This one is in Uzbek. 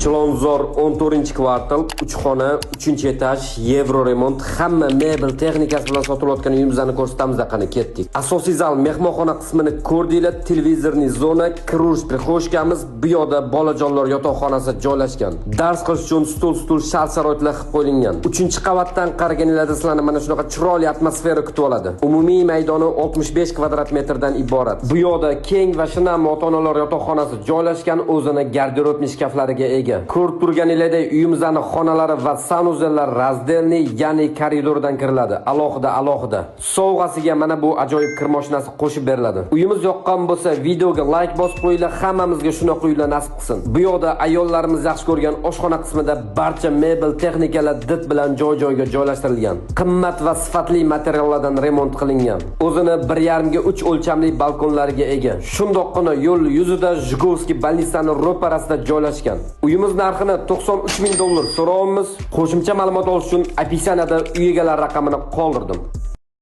Chilonzor 14-kvartal, 3 xona, 3-etaj, Yevro remont, hamma mebel texnikasi bilan sotilayotgan uyimizni ko'rsatamiz qani ketdik. Asosiy zal mehmonxona qismini ko'rdinglar, televizorli zona, kirush prixoshkamiz, bu yoqda bolajonlar yotoqxonasi joylashgan. Dars qilish uchun stul shart-sharoitlar qilib qo'yilgan. 3-qavatdan qaraganinglarda sizlarni mana shunaqa chiroyli atmosfera kutib oladi. Umumiy maydoni 65 kvadrat metrdan iborat. Bu yoqda keng va shinam ota-onalar yotoqxonasi joylashgan, o'zini garderob mishkaflariga ega. Ko'rib turganinglardek uyimizning xonalari va sanuzellar razdelni, ya'ni koridordan kiriladi. Alohida. Sovg'asiga mana bu ajoyib kir mashinasi qo'shib beriladi. Uyimiz yoqqan bo'lsa, videoga like bosib qo'yinglar, hammamizga shunaqa uylar nasib qilsin. Bu yoqda ayollarimiz yaxshi ko'rgan oshxona qismida barcha mebel texnikalar did bilan joy-joyga joylashtirilgan. Qimmat va sifatli materiallardan remont qilingan. O'zini 1,5 ga 3 o'lchamli balkonlariga ega. Shundoqqina yo'l yuzida Zhigovskiy bolnitsani ro'parasida joylashgan. Uyimiz narxini $93,000 so'raymiz. Qo'shimcha ma'lumot olish uchun opisiyanada uy egalari raqamini qoldirdim.